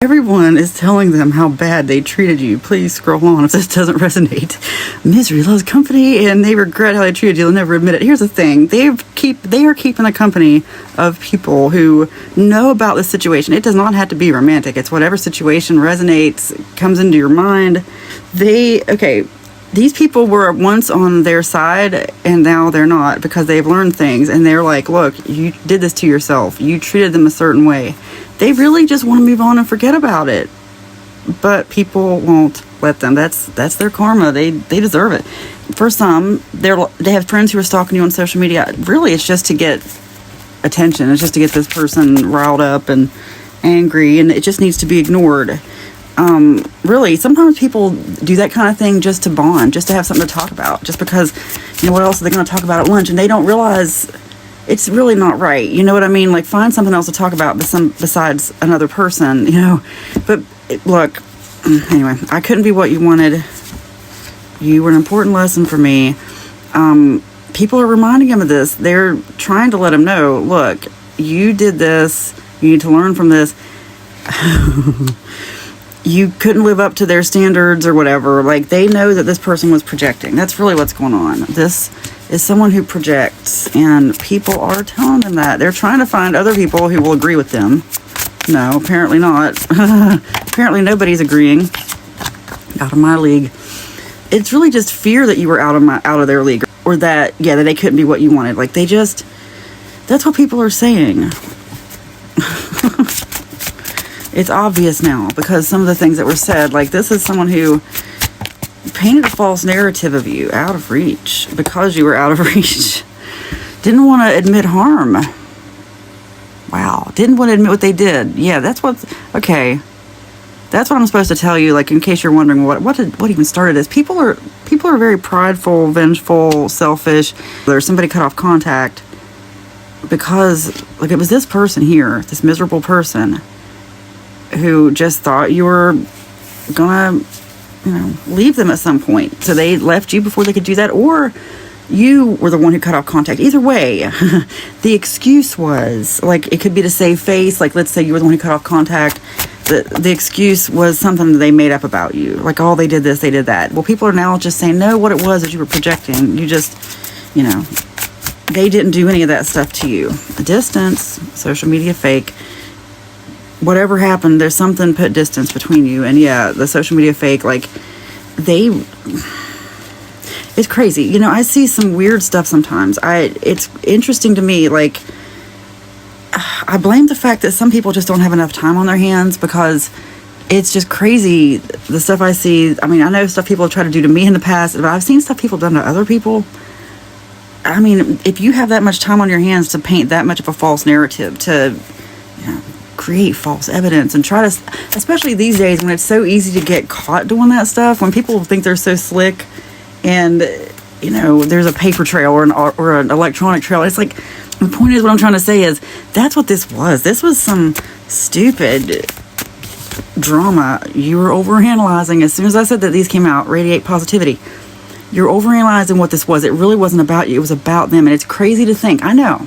Everyone is telling them how bad they treated you. Please scroll on if this doesn't resonate. Misery loves company, and they regret how they treated you. They'll never admit it. Here's the thing. They are keeping the company of people who know about the situation. It does not have to be romantic. It's whatever situation resonates, comes into your mind. These people were once on their side, and now they're not, because they've learned things, and they're like, look, you did this to yourself. You treated them a certain way. They really just want to move on and forget about it. But people won't let them. That's their karma. They deserve it. For some, they have friends who are stalking you on social media. Really, it's just to get attention. It's just to get this person riled up and angry, and it just needs to be ignored. Really, sometimes people do that kind of thing just to bond, just to have something to talk about, just because, what else are they going to talk about at lunch? And they don't realize it's really not right. You know what I mean? Like, find something else to talk about besides another person, But look, anyway, I couldn't be what you wanted. You were an important lesson for me. People are reminding him of this. They're trying to let him know, look, you did this. You need to learn from this. You couldn't live up to their standards or whatever. Like, they know that this person was projecting. That's really what's going on. This is someone who projects, and people are telling them that. They're trying to find other people who will agree with them. No, apparently not. Apparently nobody's agreeing. Out of my league. It's really just fear that you were out of their league, or that they couldn't be what you wanted. Like, that's what people are saying. It's obvious now, because some of the things that were said, like, this is someone who painted a false narrative of you, out of reach, because you were out of reach. Didn't want to admit harm. Wow. Didn't want to admit what they did. Yeah, that's what I'm supposed to tell you, like, in case you're wondering what even started this. People are very prideful, vengeful, selfish. There's somebody cut off contact because, like, it was this person here, this miserable person, who just thought you were gonna, leave them at some point. So they left you before they could do that, or you were the one who cut off contact. Either way, the excuse was, like, it could be to save face. Like, let's say you were the one who cut off contact. The excuse was something that they made up about you. Like, oh, they did this, they did that. Well, people are now just saying, no, what it was is you were projecting. You just, they didn't do any of that stuff to you. Distance, social media fake. Whatever happened, there's something put distance between you. And yeah, the social media fake, like, it's crazy. I see some weird stuff sometimes. It's interesting to me, like, I blame the fact that some people just don't have enough time on their hands, because it's just crazy, the stuff I see. I mean, I know stuff people have tried to do to me in the past, but I've seen stuff people have done to other people. I mean, if you have that much time on your hands to paint that much of a false narrative, to create false evidence, and try to, especially these days when it's so easy to get caught doing that stuff, when people think they're so slick, and there's a paper trail or an electronic trail. It's like, the point is, what I'm trying to say is, that's what this was. This was some stupid drama. You were overanalyzing. As soon as I said that these came out, radiate positivity, you're overanalyzing what this was. It really wasn't about you. It was about them. And it's crazy to think. I know.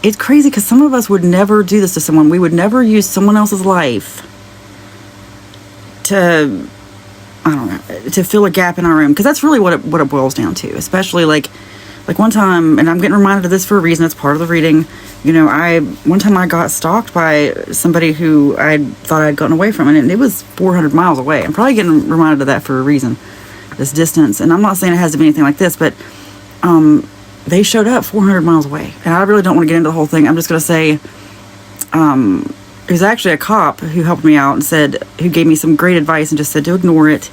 It's crazy, because some of us would never do this to someone. We would never use someone else's life to fill a gap in our own, because that's really what it boils down to. Especially like one time, and I'm getting reminded of this for a reason, it's part of the reading. One time I got stalked by somebody who I thought I'd gotten away from, and it was 400 miles away. I'm probably getting reminded of that for a reason, this distance. And I'm not saying it has to be anything like this, but they showed up 400 miles away. And I really don't want to get into the whole thing. I'm just going to say, it was actually a cop who helped me out and who gave me some great advice, and just said to ignore it,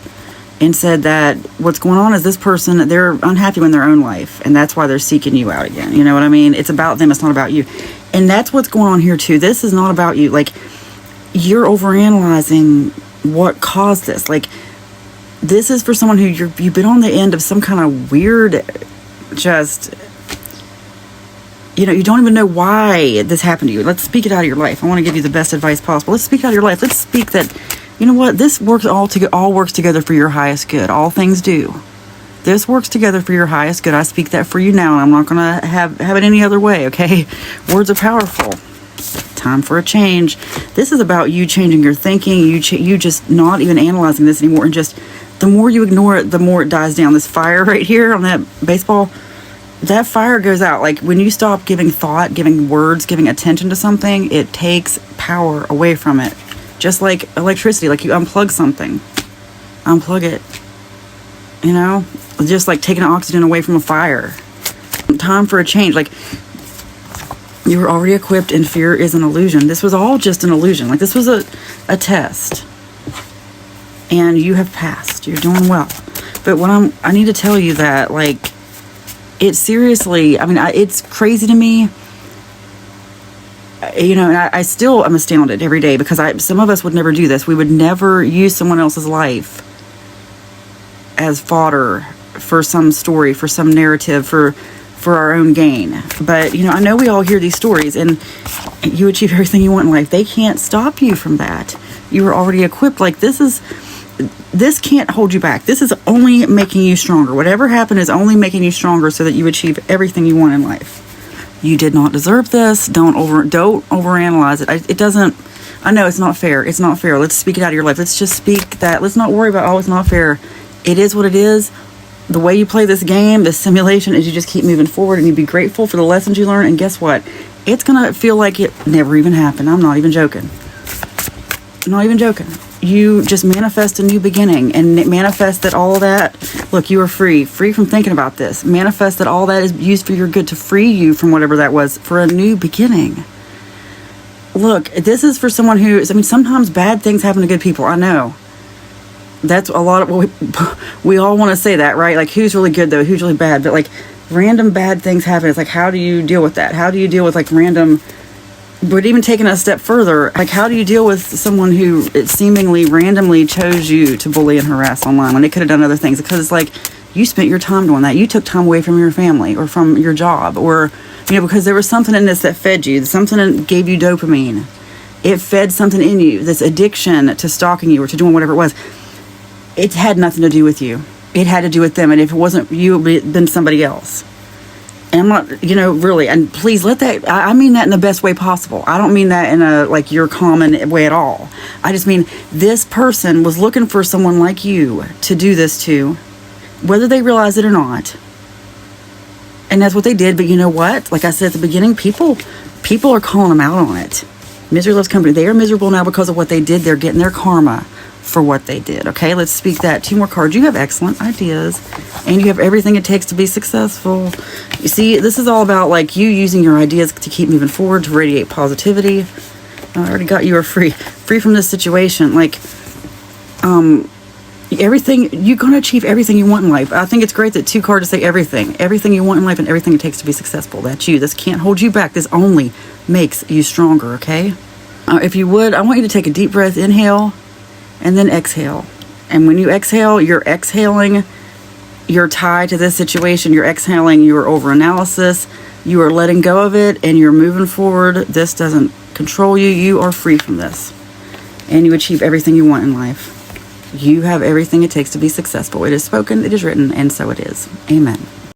and said that what's going on is this person, they're unhappy in their own life, and that's why they're seeking you out again. You know what I mean? It's about them. It's not about you. And that's what's going on here too. This is not about you. Like, you're overanalyzing what caused this. Like, this is for someone who you've been on the end of some kind of weird, just, you don't even know why this happened to you. Let's speak it out of your life. I want to give you the best advice possible. Let's speak it out of your life. Let's speak that, you know what, this all works together for your highest good. All things do. This works together for your highest good. I speak that for you now, and I'm not going to have it any other way, okay? Words are powerful. time for a change. This is about you changing your thinking, you just not even analyzing this anymore, and just the more you ignore it, the more it dies down. This fire right here on that baseball, that fire goes out. Like when you stop giving thought, giving words, giving attention to something, it takes power away from it. Just like electricity, like you unplug something, unplug it, you know, just like taking oxygen away from a fire. Time for a change. Like, you were already equipped, and fear is an illusion. This was all just an illusion. Like, this was a test, and you have passed. You're doing well. But what I need to tell you that, like, it seriously, I mean, it's crazy to me, you know, and I still am astounded every day, because some of us would never do this. We would never use someone else's life as fodder for some story, for some narrative, for our own gain. But, you know, I know we all hear these stories, and you achieve everything you want in life. They can't stop you from that. You were already equipped. Like, this can't hold you back. This is only making you stronger. Whatever happened is only making you stronger so that you achieve everything you want in life. You did not deserve this. Don't overanalyze it. It doesn't, I know it's not fair. It's not fair. Let's speak it out of your life. Let's just speak that. Let's not worry about, oh, it's not fair. It is what it is. The way you play this game, this simulation, is you just keep moving forward, and you be grateful for the lessons you learn. And guess what? It's going to feel like it never even happened. I'm not even joking. I'm not even joking. You just manifest a new beginning, and manifest that all of that, look, you are free from thinking about this. Manifest that all that is used for your good, to free you from whatever that was, for a new beginning. Look, this is for someone who, I mean, sometimes bad things happen to good people. I know. That's a lot of, we all want to say that, right? Like, who's really good though? Who's really bad? But like, random bad things happen. It's like, how do you deal with that? How do you deal with like random, but even taking a step further, like, how do you deal with someone who it seemingly randomly chose you to bully and harass online when they could have done other things? Because it's like, you spent your time doing that. You took time away from your family or from your job, or, you know, because there was something in this that fed you, something that gave you dopamine. It fed something in you, this addiction to stalking you or to doing whatever it was. It had nothing to do with you. It had to do with them. And if it wasn't you, it would have been somebody else. And I'm not, you know, really, and please let that, I mean that in the best way possible. I don't mean that in a, like, your common way at all. I just mean, this person was looking for someone like you to do this to, whether they realize it or not. And that's what they did. But you know what? Like I said at the beginning, people are calling them out on it. Misery loves company. They are miserable now because of what they did. They're getting their karma for what they did. Okay, let's speak that. 2 more cards. You have excellent ideas, and you have everything it takes to be successful. You see, this is all about like you using your ideas to keep moving forward, to radiate positivity. I already got you are free from this situation. Like, everything, you're going to achieve everything you want in life. I think it's great that 2 cards say everything you want in life, and everything it takes to be successful. That's you. This can't hold you back. This only makes you stronger. Okay, if you would, I want you to take a deep breath. Inhale and then exhale. And when you exhale, you're exhaling your tie to this situation. You're exhaling your overanalysis. You are letting go of it, and you're moving forward. This doesn't control you. You are free from this, and you achieve everything you want in life. You have everything it takes to be successful. It is spoken, it is written, and so it is. Amen.